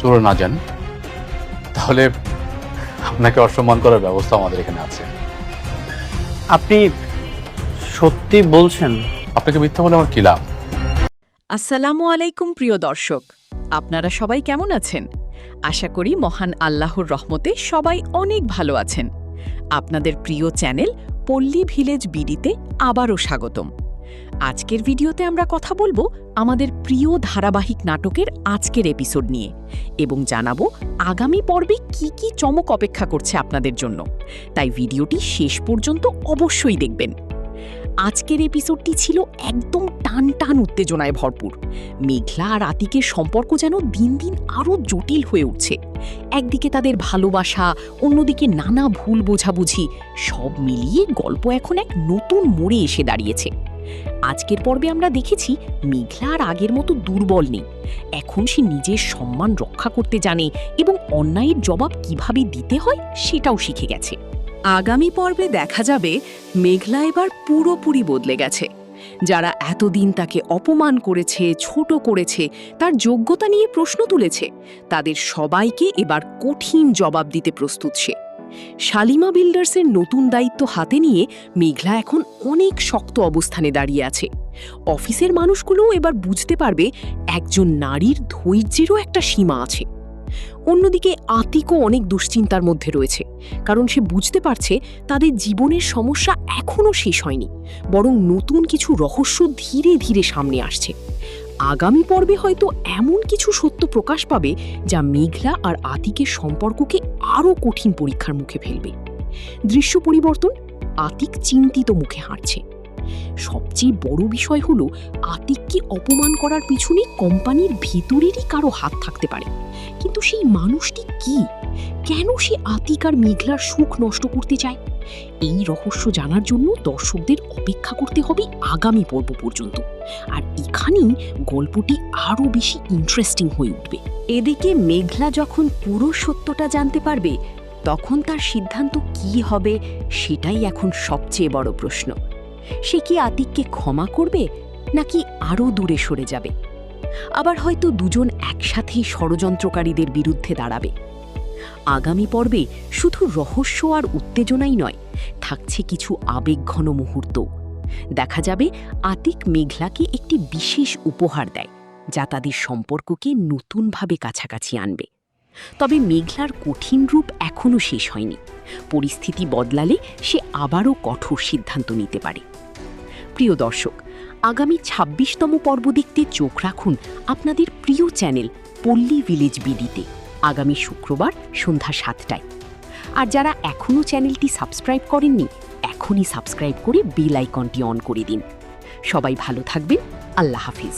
চলে না যান, তাহলে আপনাকে অসম্মান করার ব্যবস্থা আমাদের এখানে আছে। আপনি সত্যি বলছেন? আপনাকে মিথ্যা বলে আমার কি লাভ? আসসালামু আলাইকুম প্রিয় দর্শক, আপনারা সবাই কেমন আছেন? আশা করি মহান আল্লাহর রহমতে সবাই অনেক ভালো আছেন। আপনাদের প্রিয় চ্যানেল পল্লী ভিলেজ বিডিতে আবারও স্বাগতম। আজকের ভিডিওতে আমরা কথা বলবো আমাদের প্রিয় ধারাবাহিক নাটকের আজকের এপিসোড নিয়ে এবং জানাবো আগামী পর্বে কি কি চমক অপেক্ষা করছে আপনাদের জন্য। তাই ভিডিওটি শেষ পর্যন্ত অবশ্যই দেখবেন। আজকের এপিসোডটি ছিল একদম টান টান উত্তেজনায় ভরপুর। মেঘলা আর আতিকের সম্পর্ক যেন দিন দিন আরও জটিল হয়ে উঠছে। একদিকে তাদের ভালোবাসা, অন্যদিকে নানা ভুল বোঝাবুঝি, সব মিলিয়ে গল্প এখন এক নতুন মোড়ে এসে দাঁড়িয়েছে। আজকের পর্বে আমরা দেখেছি মেঘলা আর আগের মতো দুর্বল নেই। এখন সে নিজের সম্মান রক্ষা করতে জানে এবং অন্যায়ের জবাব কিভাবে দিতে হয় সেটাও শিখে গেছে। আগামী পর্বে দেখা যাবে মেঘলা এবার পুরোপুরি বদলে গেছে। যারা এতদিন তাকে অপমান করেছে, ছোট করেছে, তার যোগ্যতা নিয়ে প্রশ্ন তুলেছে, তাদের সবাইকে এবার কঠিন জবাব দিতে প্রস্তুত সে। শালিমা বিল্ডার্সের নতুন দায়িত্ব হাতে নিয়ে মেঘলা এখন অনেক শক্ত অবস্থানে দাঁড়িয়ে আছে। অফিসের মানুষগুলোও এবার বুঝতে পারবে একজন নারীর ধৈর্যেরও একটা সীমা আছে। অন্যদিকে আতিকও অনেক দুশ্চিন্তার মধ্যে রয়েছে, কারণ সে বুঝতে পারছে তাদের জীবনের সমস্যা এখনও শেষ হয়নি, বরং নতুন কিছু রহস্য ধীরে ধীরে সামনে আসছে। আগামী পর্বে হয়তো এমন কিছু সত্য প্রকাশ পাবে যা মেঘলা আর আতিকের সম্পর্ককে আরও কঠিন পরীক্ষার মুখে ফেলবে। দৃশ্য পরিবর্তন, আতিক চিন্তিত মুখে হাঁটছে। সবচেয়ে বড় বিষয় হলো আতিককে অপমান করার পিছনে কোম্পানির ভিতরেরই কারো হাত থাকতে পারে। কিন্তু সেই মানুষটি কি? কেন সে আতিক আর মেঘলার সুখ নষ্ট করতে চায়? এই রহস্য জানার জন্য দর্শকদের অপেক্ষা করতে হবে আগামী পর্ব পর্যন্ত। আর এখানেই গল্পটি আরও বেশি ইন্টারেস্টিং হয়ে উঠবে। এদিকে মেঘলা যখন পুরো সত্যটা জানতে পারবে, তখন তার সিদ্ধান্ত কি হবে সেটাই এখন সবচেয়ে বড় প্রশ্ন। সে কি আতিককে ক্ষমা করবে, নাকি আরও দূরে সরে যাবে? আবার হয়তো দুজন একসাথেই ষড়যন্ত্রকারীদের বিরুদ্ধে দাঁড়াবে। আগামী পর্বে শুধু রহস্য আর উত্তেজনাই নয়, থাকছে কিছু আবেগঘন মুহূর্ত। দেখা যাবে আতিক মেঘলাকে একটি বিশেষ উপহার দেয়, যা তাদের সম্পর্ককে নতুনভাবে কাছাকাছি আনবে। তবে মেঘলার কঠিন রূপ এখনও শেষ হয়নি। পরিস্থিতি বদলালে সে আবারও কঠোর সিদ্ধান্ত নিতে পারে। প্রিয় দর্শক, আগামী ২৬তম পর্ব দেখতে চোখ রাখুন আপনাদের প্রিয় চ্যানেল পল্লী ভিলেজ বিডিতে আগামী শুক্রবার সন্ধ্যা ৭টায়। আর যারা এখনও চ্যানেলটি সাবস্ক্রাইব করেননি, এখনই সাবস্ক্রাইব করে বেল আইকনটি অন করে দিন। সবাই ভালো থাকবেন। আল্লাহ হাফিজ।